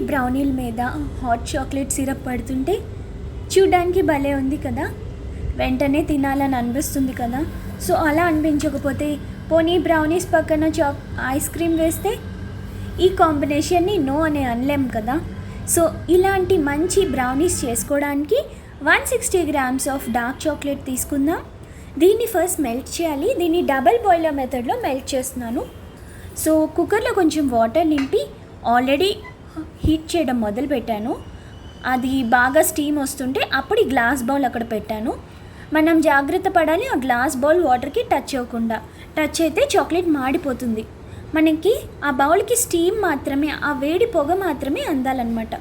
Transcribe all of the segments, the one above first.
బ్రౌనీల మీద hot chocolate syrup పడుతుంటే చూడ్డానికి భలే ఉంది కదా, వెంటనే తినాలని అనిపిస్తుంది కదా. సో అలా అనిపించకపోతే పోనీ బ్రౌనీస్ పక్కన ఐస్ క్రీమ్ వేస్తే ఈ కాంబినేషన్ని నో అని అనలేం కదా. సో ఇలాంటి మంచి బ్రౌనీస్ చేసుకోవడానికి 160 grams ఆఫ్ డార్క్ చాక్లెట్ తీసుకుందాం. దీన్ని ఫస్ట్ మెల్ట్ చేయాలి. దీన్ని డబల్ బాయిలర్ మెథడ్లో మెల్ట్ చేస్తున్నాను. సో కుక్కర్లో కొంచెం వాటర్ నింపి ఆల్రెడీ హీట్ చేయడం మొదలు పెట్టాను. అది బాగా స్టీమ్ వస్తుంటే అప్పుడు గ్లాస్ బౌల్ అక్కడ పెట్టాను. మనం జాగ్రత్త పడాలి, ఆ గ్లాస్ బౌల్ వాటర్కి టచ్ అవ్వకుండా. టచ్ అయితే చాక్లెట్ మాడిపోతుంది. మనకి ఆ బౌల్కి స్టీమ్ మాత్రమే, ఆ వేడి పొగ మాత్రమే అందాలన్నమాట.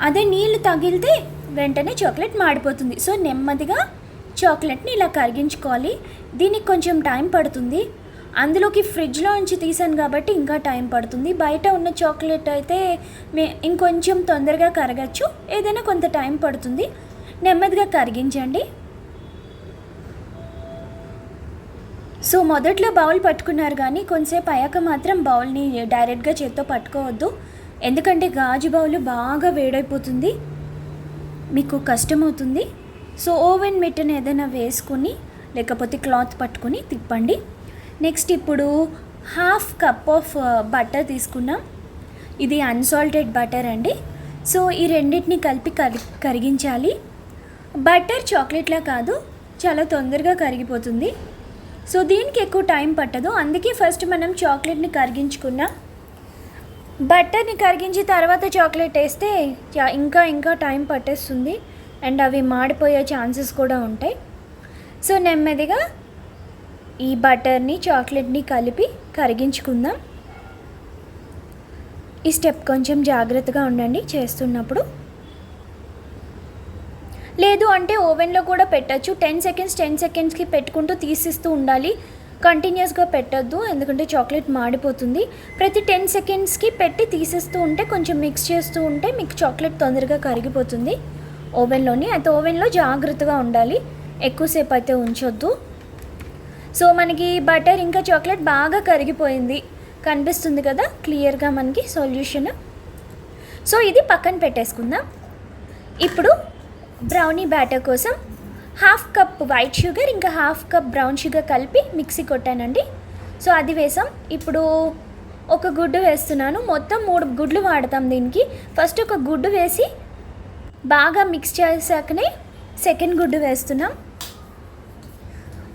అదే నీళ్ళు తగిలితే వెంటనే చాక్లెట్ మాడిపోతుంది. సో నెమ్మదిగా చాక్లెట్ని ఇలా కరిగించుకోవాలి. దీనికి కొంచెం టైం పడుతుంది. అందులోకి ఫ్రిడ్జ్లో నుంచి తీసాను కాబట్టి ఇంకా టైం పడుతుంది. బయట ఉన్న చాక్లెట్ అయితే ఇంకొంచెం తొందరగా కరగచ్చు, ఏదైనా కొంత టైం పడుతుంది. నెమ్మదిగా కరిగించండి. సో మొదట్లో బౌల్ పట్టుకున్నారు కానీ కొంతసేపు అయ్యాక మాత్రం బౌల్ని డైరెక్ట్గా చేత్తో పట్టుకోవద్దు, ఎందుకంటే గాజు బౌల్ బాగా వేడైపోతుంది, మీకు కష్టమవుతుంది. సో ఓవెన్ మిట్టని ఏదైనా వేసుకుని లేకపోతే క్లాత్ పట్టుకొని తిప్పండి. నెక్స్ట్ ఇప్పుడు 1/2 cup ఆఫ్ బటర్ తీసుకున్నాం. ఇది అన్సాల్టెడ్ బటర్ అండి. సో ఈ రెండింటిని కలిపి కరిగించాలి. బటర్ చాక్లెట్లా కాదు, చాలా తొందరగా కరిగిపోతుంది. సో దీనికి ఎక్కువ టైం పట్టదు, అందుకే ఫస్ట్ మనం చాక్లెట్ని కరిగించుకున్నాం. బటర్ని కరిగించి తర్వాత చాక్లెట్ వేస్తే ఇంకా టైం పట్టేస్తుంది అండ్ అవి మాడిపోయే ఛాన్సెస్ కూడా ఉంటాయి. సో నెమ్మదిగా ఈ బటర్ని చాక్లెట్ని కలిపి కరిగించుకుందాం. ఈ స్టెప్ కొంచెం జాగ్రత్తగా ఉండండి చేస్తున్నప్పుడు. లేదు అంటే ఓవెన్లో కూడా పెట్టచ్చు. 10 సెకండ్స్కి పెట్టుకుంటూ తీసిస్తూ ఉండాలి, కంటిన్యూస్గా పెట్టద్దు, ఎందుకంటే చాక్లెట్ మాడిపోతుంది. ప్రతి 10 సెకండ్స్కి పెట్టి తీసేస్తూ ఉంటే, కొంచెం మిక్స్ చేస్తూ ఉంటే మీకు చాక్లెట్ తొందరగా కరిగిపోతుంది ఓవెన్లోని. అయితే ఓవెన్లో జాగ్రత్తగా ఉండాలి, ఎక్కువసేపు అయితే ఉంచొద్దు. సో మనకి బటర్ ఇంకా చాక్లెట్ బాగా కరిగిపోయింది, కనిపిస్తుంది కదా క్లియర్గా మనకి సొల్యూషన్. సో ఇది పక్కన పెట్టేసుకుందాం. ఇప్పుడు బ్రౌనీ బ్యాటర్ కోసం 1/2 cup వైట్ షుగర్ ఇంకా 1/2 cup బ్రౌన్ షుగర్ కలిపి మిక్సీ కొట్టానండి. సో అది వేసాం. ఇప్పుడు ఒక గుడ్డు వేస్తున్నాను. మొత్తం 3 గుడ్లు వాడతాం దీనికి. ఫస్ట్ ఒక గుడ్డు వేసి బాగా మిక్స్ చేసాకనే సెకండ్ గుడ్డు వేస్తున్నాం.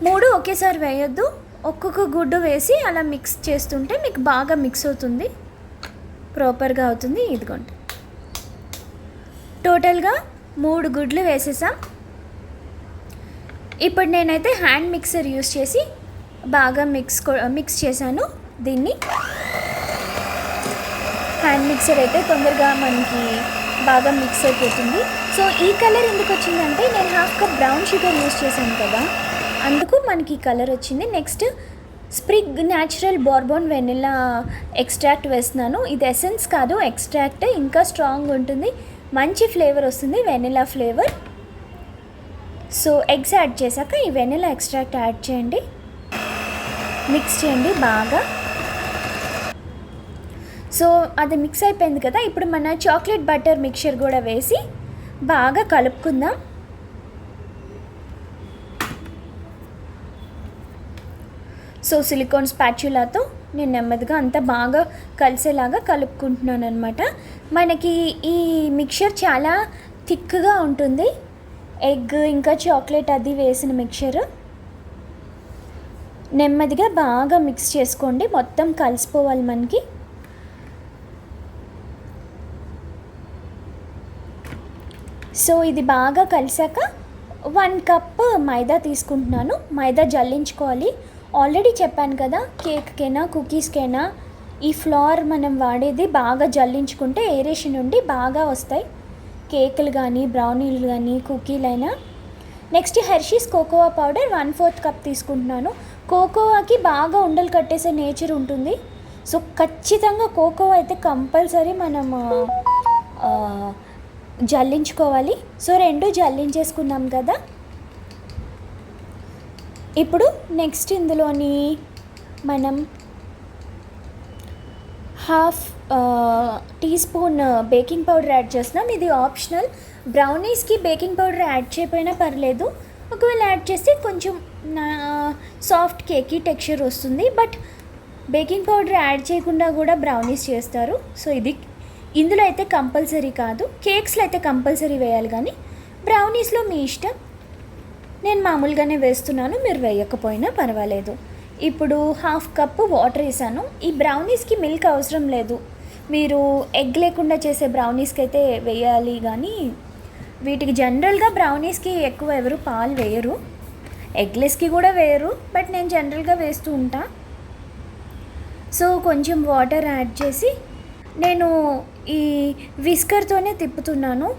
3 ఒకేసారి వేయొద్దు, ఒక్కొక్క గుడ్డు వేసి అలా మిక్స్ చేస్తుంటే మీకు బాగా మిక్స్ అవుతుంది, ప్రాపర్గా అవుతుంది. ఇదిగోండి, టోటల్గా 3 గుడ్లు వేసేసాం. ఇప్పుడు నేనైతే హ్యాండ్ మిక్సర్ యూస్ చేసి బాగా మిక్స్ చేశాను. దీన్ని హ్యాండ్ మిక్సర్ అయితే తొందరగా మనకి బాగా మిక్స్ అయిపోతుంది. సో ఈ కలర్ ఎందుకు వచ్చిందంటే నేను 1/2 cup బ్రౌన్ షుగర్ యూస్ చేశాను కదా, అందుకు మనకి ఈ కలర్ వచ్చింది. Next Sprig natural bourbon vanilla extract వేస్తున్నాను. ఇది ఎసెన్స్ కాదు, ఎక్స్ట్రాక్ట్. ఇంకా స్ట్రాంగ్ ఉంటుంది, మంచి ఫ్లేవర్ వస్తుంది, vanilla flavour. So eggs add చేశాక ఈ వెనిలా ఎక్స్ట్రాక్ట్ యాడ్ చేయండి, మిక్స్ చేయండి బాగా. సో అది మిక్స్ అయిపోయింది కదా, ఇప్పుడు మన చాక్లెట్ బటర్ మిక్చర్ కూడా వేసి బాగా కలుపుకుందాం. సో సిలికాన్ స్పాచులాతో నేను నెమ్మదిగా అంతా బాగా కలిసేలాగా కలుపుకుంటున్నాను అనమాట. మనకి ఈ మిక్చర్ చాలా థిక్గా ఉంటుంది, ఎగ్ ఇంకా చాక్లెట్ అది వేసిన మిక్చర్. నెమ్మదిగా బాగా మిక్స్ చేసుకోండి, మొత్తం కలిసిపోవాలి మనకి. సో ఇది బాగా కలిసాక 1 cup మైదా తీసుకుంటున్నాను. మైదా జల్లించుకోవాలి. ఆల్రెడీ చెప్పాను కదా, కేక్కైనా కుకీస్కైనా ఈ ఫ్లోర్ మనం వాడేది బాగా జల్లించుకుంటే ఏరేషన్ నుండి బాగా వస్తాయి, కేకులు కానీ బ్రౌనీలు కానీ కుకీలైనా. Next Hershey's cocoa powder 1/4 cup తీసుకుంటున్నాను. కోకోవాకి బాగా ఉండలు కట్టేసే నేచర్ ఉంటుంది. సో ఖచ్చితంగా కోకోవా అయితే కంపల్సరీ మనం జల్లించుకోవాలి. సో 2 జల్లించేసుకున్నాం కదా. ఇప్పుడు నెక్స్ట్ ఇందులోని మనం half teaspoon baking powder add చేస్తున్నాం. ఇది ఆప్షనల్. బ్రౌనీస్కి బేకింగ్ పౌడర్ యాడ్ చేయకపోయినా పర్లేదు. ఒకవేళ యాడ్ చేస్తే కొంచెం సాఫ్ట్ కేకీ టెక్స్చర్ వస్తుంది. బట్ బేకింగ్ పౌడర్ యాడ్ చేయకుండా కూడా బ్రౌనీస్ చేస్తారు. సో ఇది ఇందులో అయితే కంపల్సరీ కాదు. కేక్స్లో అయితే కంపల్సరీ వేయాలి, కానీ బ్రౌనీస్లో మీ ఇష్టం. నేను మామూలుగానే వేస్తున్నాను, మీరు వేయకపోయినా పర్వాలేదు. ఇప్పుడు హాఫ్ కప్పు వాటర్ వేసాను. ఈ బ్రౌనీస్కి మిల్క్ అవసరం లేదు. మీరు ఎగ్ లేకుండా చేసే బ్రౌనీస్కి అయితే వేయాలి, కానీ వీటికి జనరల్గా బ్రౌనీస్కి ఎక్కువ ఎవరు పాలు వేయరు. ఎగ్లెస్కి కూడా వేయరు, బట్ నేను జనరల్గా వేస్తూ ఉంటా. సో కొంచెం వాటర్ యాడ్ చేసి నేను ఈ విస్కర్తోనే తిప్పుతున్నాను.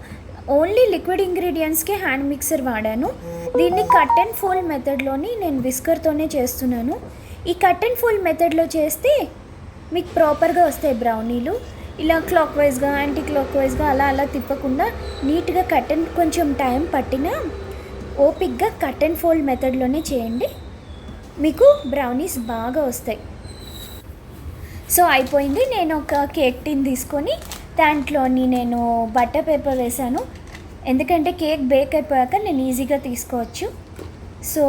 ఓన్లీ లిక్విడ్ ఇంగ్రీడియంట్స్కి హ్యాండ్ మిక్సర్ వాడాను. దీన్ని కట్ అండ్ ఫోల్డ్ మెథడ్లోని నేను విస్కర్తోనే చేస్తున్నాను. ఈ కట్ అండ్ ఫోల్డ్ మెథడ్లో చేస్తే మీకు ప్రాపర్గా వస్తాయి బ్రౌనీలు. ఇలా క్లాక్ వైజ్గా యాంటీ క్లాక్ వైజ్గా అలా తిప్పకుండా నీట్గా కట్ అండ్ కొంచెం టైం పట్టినా ఓపిక్గా కట్ అండ్ ఫోల్డ్ మెథడ్లోనే చేయండి, మీకు బ్రౌనీస్ బాగా వస్తాయి. సో అయిపోయింది. నేను ఒక కేక్ టిన్ తీసుకొని దాంట్లోని నేను బటర్ పేపర్ వేసాను, ఎందుకంటే కేక్ బేక్ అయిపోయాక నేను ఈజీగా తీసుకోవచ్చు. సో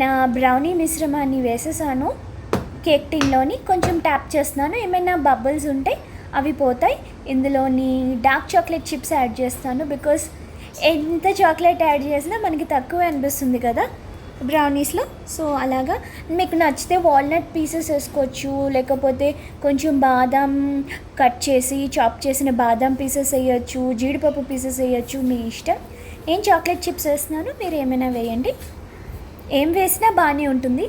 నా బ్రౌనీ మిశ్రమాన్ని వేసేసాను కేక్ టిన్లోని. కొంచెం ట్యాప్ చేస్తున్నాను, ఏమైనా బబుల్స్ ఉంటే అవి పోతాయి. ఇందులోని డార్క్ చాక్లెట్ చిప్స్ యాడ్ చేస్తాను, బికాస్ ఎంత చాక్లెట్ యాడ్ చేసినా మనకి తక్కువ అనిపిస్తుంది కదా బ్రౌనీస్లో. సో అలాగా మీకు నచ్చితే వాల్నట్ పీసెస్ వేసుకోవచ్చు, లేకపోతే కొంచెం బాదం కట్ చేసి చాప్ చేసిన బాదం పీసెస్ వేయచ్చు, జీడిపప్పు పీసెస్ వేయచ్చు, మీ ఇష్టం. నేను చాక్లెట్ చిప్స్ వేస్తున్నాను, మీరు ఏమైనా వేయండి. ఏం వేసినా బాగానే ఉంటుంది.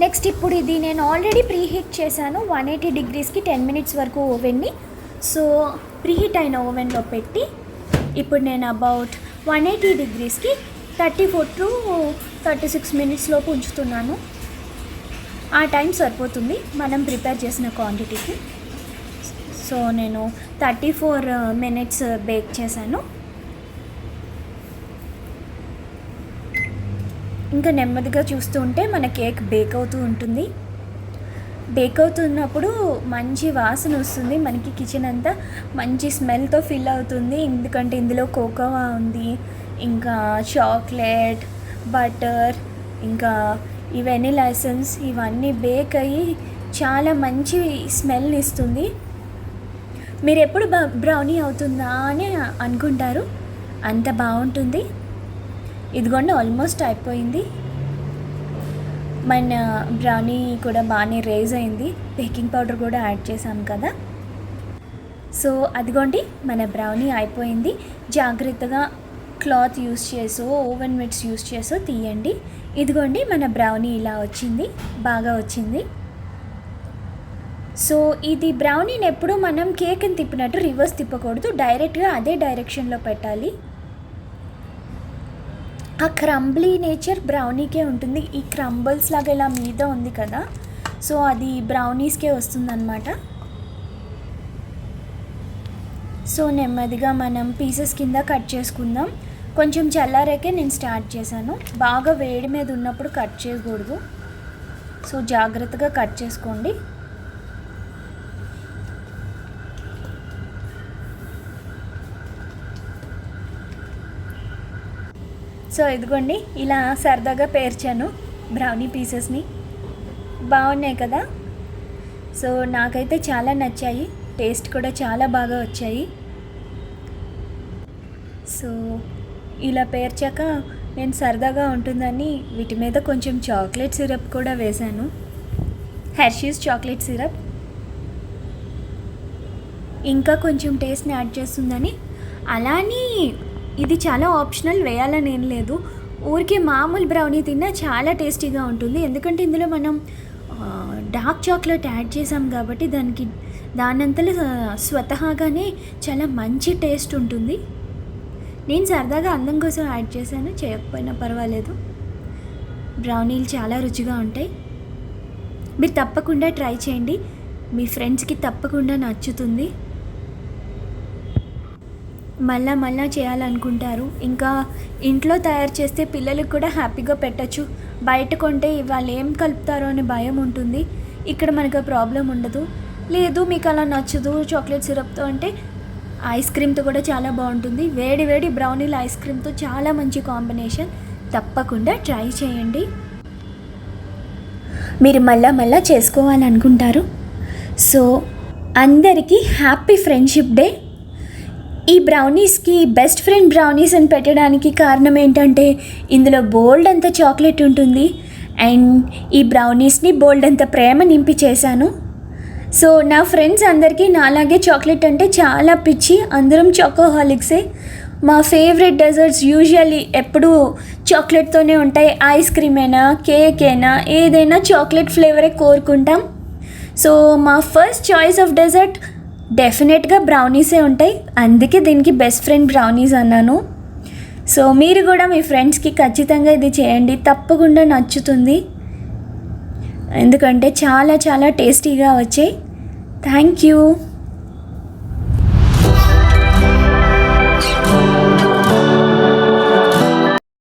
నెక్స్ట్ ఇప్పుడు ఇది నేను ఆల్రెడీ ప్రీహీట్ చేశాను 180 డిగ్రీస్కి 10 మినిట్స్ వరకు ఓవెన్ని. సో ప్రీహీట్ అయిన ఓవెన్లో పెట్టి ఇప్పుడు నేను అబౌట్ 180 డిగ్రీస్కి 34 to 36 మినిట్స్ లోపు ఉంచుతున్నాను. ఆ టైం సరిపోతుంది మనం ప్రిపేర్ చేసిన క్వాంటిటీకి. సో నేను 34 మినిట్స్ బేక్ చేశాను. ఇంకా నెమ్మదిగా చూస్తూ ఉంటే మన కేక్ బేక్ అవుతూ ఉంటుంది. బేక్ అవుతున్నప్పుడు మంచి వాసన వస్తుంది, మనకి కిచెన్ అంతా మంచి స్మెల్తో ఫిల్ అవుతుంది. ఎందుకంటే ఇందులో కోకోవా ఉంది, ఇంకా చాక్లెట్, బటర్, ఇంకా ఈ వెనిలా ఎసెన్స్ ఇవన్నీ బేక్ అయ్యి చాలా మంచి స్మెల్ ఇస్తుంది. మీరు ఎప్పుడు బ్రౌనీ అవుతుందా అని అనుకుంటారు, అంత బాగుంటుంది. ఇదిగోండి ఆల్మోస్ట్ అయిపోయింది. మన బ్రౌనీ కూడా బాగానే రేజ్ అయింది, బేకింగ్ పౌడర్ కూడా యాడ్ చేసాం కదా. సో అదిగోండి మన బ్రౌనీ అయిపోయింది. జాగ్రత్తగా క్లాత్ యూస్ చేసో ఓవెన్ మిట్స్ యూస్ చేసో తీయండి. ఇదిగోండి మన బ్రౌనీ ఇలా వచ్చింది, బాగా వచ్చింది. సో ఇది బ్రౌనీని ఎప్పుడు మనం కేక్ని తిప్పినట్టు రివర్స్ తిప్పకూడదు, డైరెక్ట్గా అదే డైరెక్షన్లో పెట్టాలి. ఆ క్రంబ్లీ నేచర్ బ్రౌనీకే ఉంటుంది. ఈ క్రంబల్స్ లాగా ఇలా మీద ఉంది కదా, సో అది బ్రౌనీస్కే వస్తుందన్నమాట. సో నెమ్మదిగా మనం పీసెస్ కింద కట్ చేసుకుందాం. కొంచెం చల్లారాకే నేను స్టార్ట్ చేశాను, బాగా వేడి మీద ఉన్నప్పుడు కట్ చేయకూడదు. సో జాగ్రత్తగా కట్ చేసుకోండి. సో ఇదిగోండి ఇలా సరదాగా పేర్చాను బ్రౌనీ పీసెస్ని, బాగున్నాయి కదా. సో నాకైతే చాలా నచ్చాయి, టేస్ట్ కూడా చాలా బాగా వచ్చాయి. సో ఇలా పేర్చాక నేను సరదాగా ఉంటుందని వీటి మీద కొంచెం చాక్లెట్ సిరప్ కూడా వేశాను, హెర్షీస్ చాక్లెట్ సిరప్. ఇంకా కొంచెం టేస్ట్ని యాడ్ చేస్తుందని. అలానే ఇది చాలా ఆప్షనల్, వేయాలని ఏం లేదు. ఊరికే మామూలు బ్రౌనీ తిన్నా చాలా టేస్టీగా ఉంటుంది, ఎందుకంటే ఇందులో మనం డార్క్ చాక్లెట్ యాడ్ చేసాం కాబట్టి దానంతలో స్వతహాగానే చాలా మంచి టేస్ట్ ఉంటుంది. నేను సరదాగా అందం కోసం యాడ్ చేశాను, చేయకపోయినా పర్వాలేదు. బ్రౌనీలు చాలా రుచిగా ఉంటాయి, మీరు తప్పకుండా ట్రై చేయండి, మీ ఫ్రెండ్స్కి తప్పకుండా నచ్చుతుంది. మళ్ళా చేయాలనుకుంటారు. ఇంకా ఇంట్లో తయారు చేస్తే పిల్లలకు కూడా హ్యాపీగా పెట్టచ్చు. బయట కొంటే వాళ్ళు ఏం కలుపుతారో అనే భయం ఉంటుంది. ఇక్కడ మనకు ఆ ప్రాబ్లం ఉండదు. లేదు మీకు అలా నచ్చదు చాక్లెట్ సిరప్తో అంటే ఐస్ క్రీమ్తో కూడా చాలా బాగుంటుంది. వేడి వేడి బ్రౌనీలు ఐస్ క్రీమ్తో చాలా మంచి కాంబినేషన్. తప్పకుండా ట్రై చేయండి. మీరు మళ్ళా చేసుకోవాలనుకుంటారు. సో అందరికీ హ్యాపీ ఫ్రెండ్షిప్ డే. ఈ బ్రౌనీస్కి బెస్ట్ ఫ్రెండ్ బ్రౌనీస్ అని పెట్టడానికి కారణం ఏంటంటే ఇందులో బోల్డ్ అంత చాక్లెట్ ఉంటుంది అండ్ ఈ బ్రౌనీస్ని బోల్డ్ అంత ప్రేమ నింపి చేశాను. సో నా ఫ్రెండ్స్ అందరికీ నాలాగే చాక్లెట్ అంటే చాలా పిచ్చి. అందరం చాకోహాలిక్సే. మా ఫేవరెట్ డెజర్ట్స్ యూజువల్లీ ఎప్పుడూ చాక్లెట్తోనే ఉంటాయి. ఐస్ క్రీమ్ అయినా కేక్ అయినా ఏదైనా చాక్లెట్ ఫ్లేవరే కోరుకుంటాం. సో మా ఫస్ట్ చాయిస్ ఆఫ్ డెజర్ట్ డెఫినెట్గా బ్రౌనీసే ఉంటాయి. అందుకే దీనికి బెస్ట్ ఫ్రెండ్ బ్రౌనీస్ అన్నాను. సో మీరు కూడా మీ ఫ్రెండ్స్కి ఖచ్చితంగా ఇది చేయండి, తప్పకుండా నచ్చుతుంది. ఎందుకంటే చాలా చాలా టేస్టీగా వచ్చాయి. Thank you.